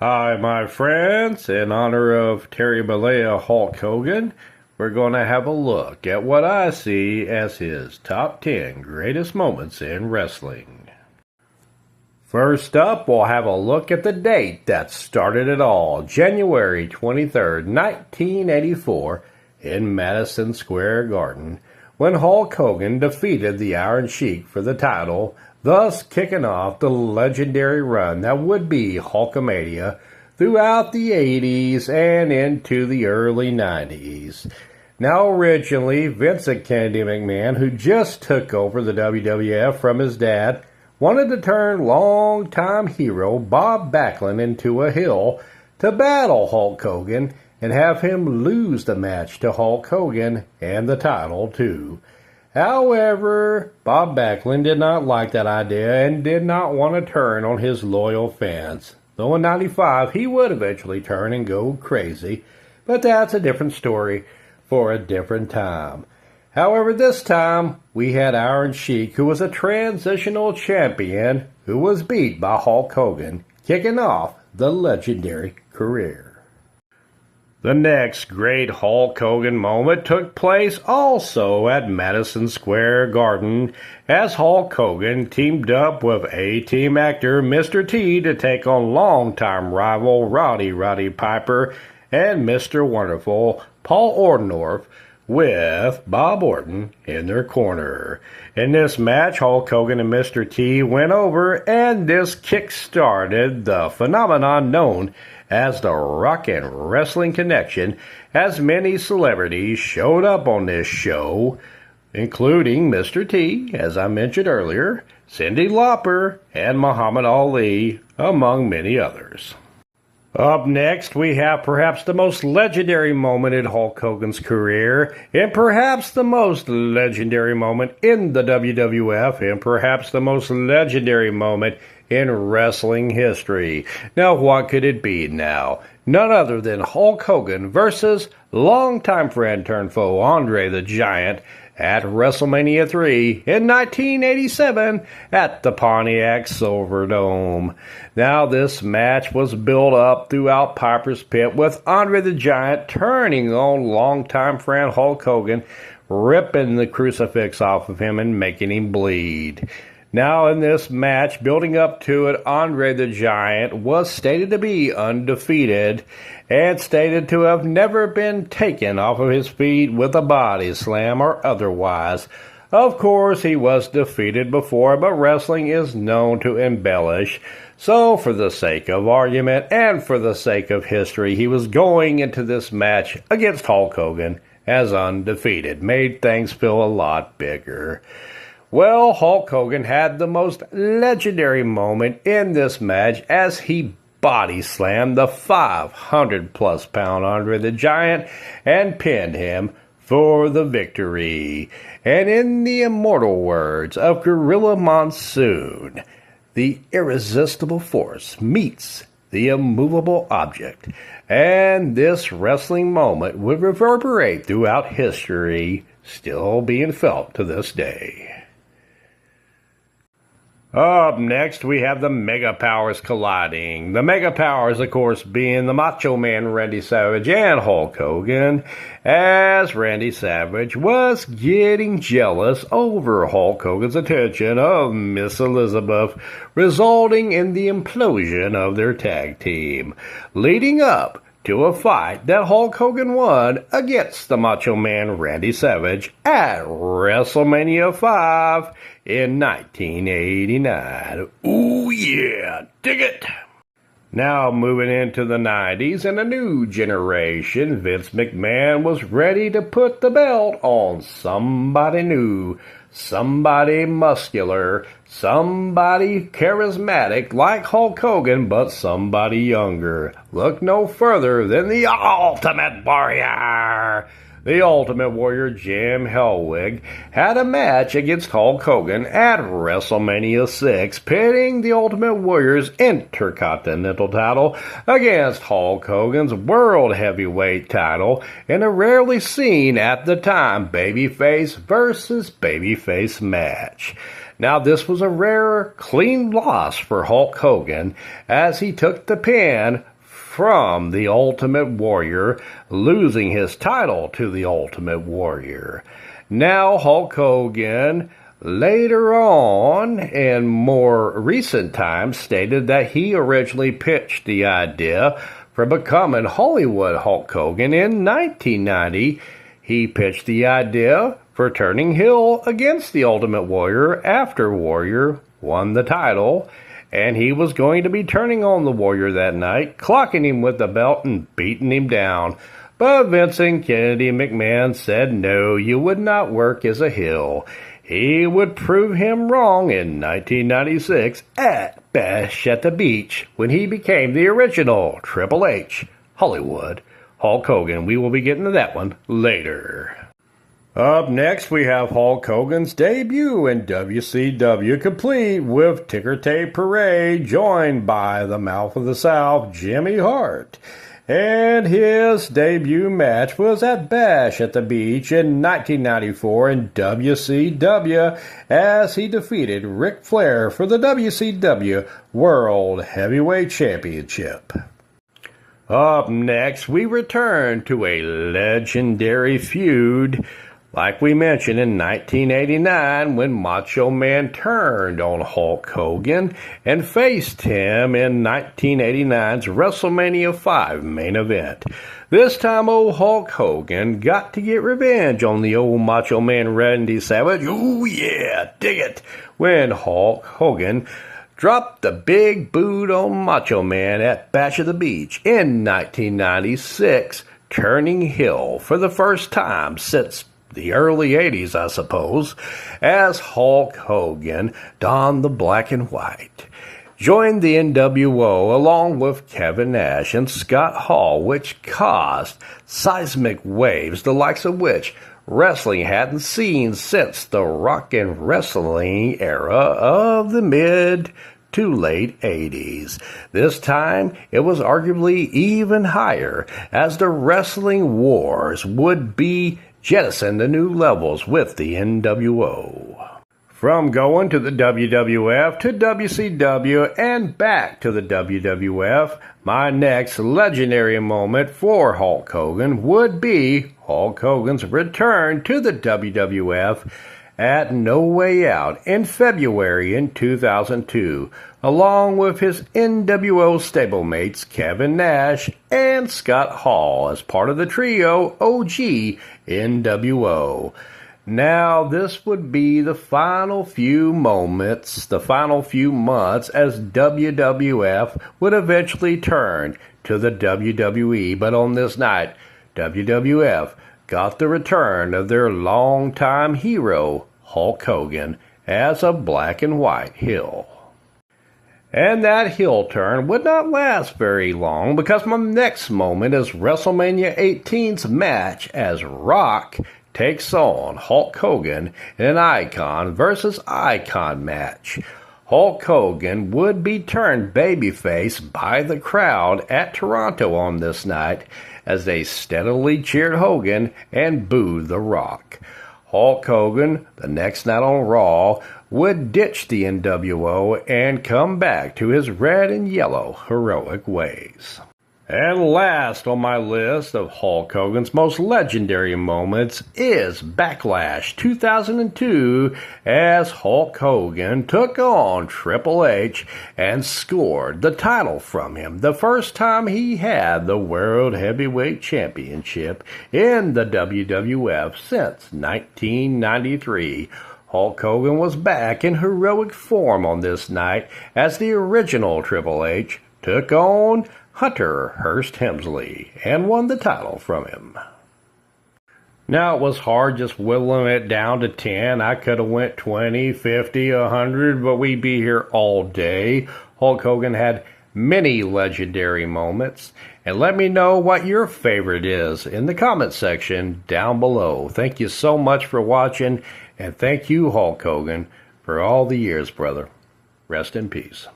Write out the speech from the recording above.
Hi, my friends. In honor of Terry Bollea Hulk Hogan, we're going to have a look at what I see as his top 10 greatest moments in wrestling. First up, we'll have a look at the date that started it all, January 23rd, 1984, in Madison Square Garden, when Hulk Hogan defeated the Iron Sheik for the title, thus kicking off the legendary run that would be Hulkamania throughout the 80s and into the early 90s. Now originally, Vincent Kennedy McMahon, who just took over the WWF from his dad, wanted to turn longtime hero Bob Backlund into a heel to battle Hulk Hogan and have him lose the match to Hulk Hogan and the title too. However, Bob Backlund did not like that idea and did not want to turn on his loyal fans. Though in '95 he would eventually turn and go crazy, but that's a different story for a different time. However, this time we had Iron Sheik, who was a transitional champion who was beat by Hulk Hogan, kicking off the legendary career. The next great Hulk Hogan moment took place also at Madison Square Garden as Hulk Hogan teamed up with A-Team actor Mr. T to take on longtime rival Roddy Piper and Mr. Wonderful Paul Orndorff with Bob Orton in their corner. In this match, Hulk Hogan and Mr. T went over, and this kick-started the phenomenon known as the Rock and Wrestling Connection, as many celebrities showed up on this show, including Mr. T, as I mentioned earlier, Cyndi Lauper, and Muhammad Ali, among many others. Up next, we have perhaps the most legendary moment in Hulk Hogan's career, and perhaps the most legendary moment in the WWF, and perhaps the most legendary moment in wrestling history. Now, what could it be now? None other than Hulk Hogan versus longtime friend turned foe Andre the Giant at WrestleMania 3 in 1987 at the Pontiac Silverdome. Now, this match was built up throughout Piper's Pit with Andre the Giant turning on longtime friend Hulk Hogan, ripping the crucifix off of him and making him bleed. Now, in this match, building up to it, Andre the Giant was stated to be undefeated and stated to have never been taken off of his feet with a body slam or otherwise. Of course, he was defeated before, but wrestling is known to embellish. So, for the sake of argument and for the sake of history, he was going into this match against Hulk Hogan as undefeated. Made things feel a lot bigger. Well, Hulk Hogan had the most legendary moment in this match as he body slammed the 500-plus pound Andre the Giant and pinned him for the victory. And in the immortal words of Gorilla Monsoon, the irresistible force meets the immovable object, and this wrestling moment would reverberate throughout history, still being felt to this day. Up next, we have the Mega Powers colliding. The Mega Powers, of course, being the Macho Man Randy Savage and Hulk Hogan, as Randy Savage was getting jealous over Hulk Hogan's attention of Miss Elizabeth, resulting in the implosion of their tag team, leading up to a fight that Hulk Hogan won against the Macho Man Randy Savage at WrestleMania 5 in 1989. Ooh yeah, dig it! Now moving into the 90s and a new generation, Vince McMahon was ready to put the belt on somebody new, somebody muscular, somebody charismatic like Hulk Hogan, but somebody younger. Look no further than the Ultimate Warrior. The Ultimate Warrior, Jim Hellwig, had a match against Hulk Hogan at WrestleMania 6, pitting the Ultimate Warrior's Intercontinental title against Hulk Hogan's World Heavyweight title in a rarely seen at the time babyface versus babyface match. Now, this was a rare, clean loss for Hulk Hogan as he took the pin from the Ultimate Warrior, losing his title to the Ultimate Warrior. Now Hulk Hogan, later on, in more recent times, stated that he originally pitched the idea for becoming Hollywood Hulk Hogan in 1990. He pitched the idea for turning heel against the Ultimate Warrior after Warrior won the title, and he was going to be turning on the Warrior that night, clocking him with the belt and beating him down. But Vincent Kennedy McMahon said no, you would not work as a heel. He would prove him wrong in 1996 at Bash at the Beach when he became the original Triple H Hollywood Hulk Hogan. We will be getting to that one later. Up next, we have Hulk Hogan's debut in WCW, complete with ticker tape parade, joined by the Mouth of the South, Jimmy Hart. And his debut match was at Bash at the Beach in 1994 in WCW as he defeated Ric Flair for the WCW World Heavyweight Championship. Up next, we return to a legendary feud, like we mentioned in 1989 when Macho Man turned on Hulk Hogan and faced him in 1989's WrestleMania 5 main event. This time old Hulk Hogan got to get revenge on the old Macho Man Randy Savage. Ooh yeah, dig it! When Hulk Hogan dropped the big boot on Macho Man at Bash at the Beach in 1996, turning heel for the first time since the early 80s, I suppose, as Hulk Hogan donned the black and white, joined the NWO along with Kevin Nash and Scott Hall, which caused seismic waves, the likes of which wrestling hadn't seen since the rock and wrestling era of the mid to late 80s. This time, it was arguably even higher, as the wrestling wars would be jettisoned to new levels with the NWO. From going to the WWF to WCW and back to the WWF, my next legendary moment for Hulk Hogan would be Hulk Hogan's return to the WWF at No Way Out in February in 2002, along with his NWO stablemates Kevin Nash and Scott Hall as part of the trio OG NWO. Now, this would be the final few moments, the final few months, as WWF would eventually turn to the WWE, but on this night, WWF got the return of their longtime hero, Hulk Hogan, as a black and white heel. And that heel turn would not last very long, because my next moment is WrestleMania 18's match as Rock takes on Hulk Hogan in an Icon versus Icon match. Hulk Hogan would be turned babyface by the crowd at Toronto on this night as they steadily cheered Hogan and booed The Rock. Hulk Hogan, the next night on Raw, would ditch the NWO and come back to his red and yellow heroic ways. And last on my list of Hulk Hogan's most legendary moments is Backlash 2002, as Hulk Hogan took on Triple H and scored the title from him, the first time he had the World Heavyweight Championship in the WWF since 1993. Hulk Hogan was back in heroic form on this night as the original Triple H took on Hunter Hearst Helmsley and won the title from him. Now, it was hard just whittling it down to 10. I could have went 20, 50, 100, but we'd be here all day. Hulk Hogan had many legendary moments. And let me know what your favorite is in the comment section down below. Thank you so much for watching, and thank you, Hulk Hogan, for all the years, brother. Rest in peace.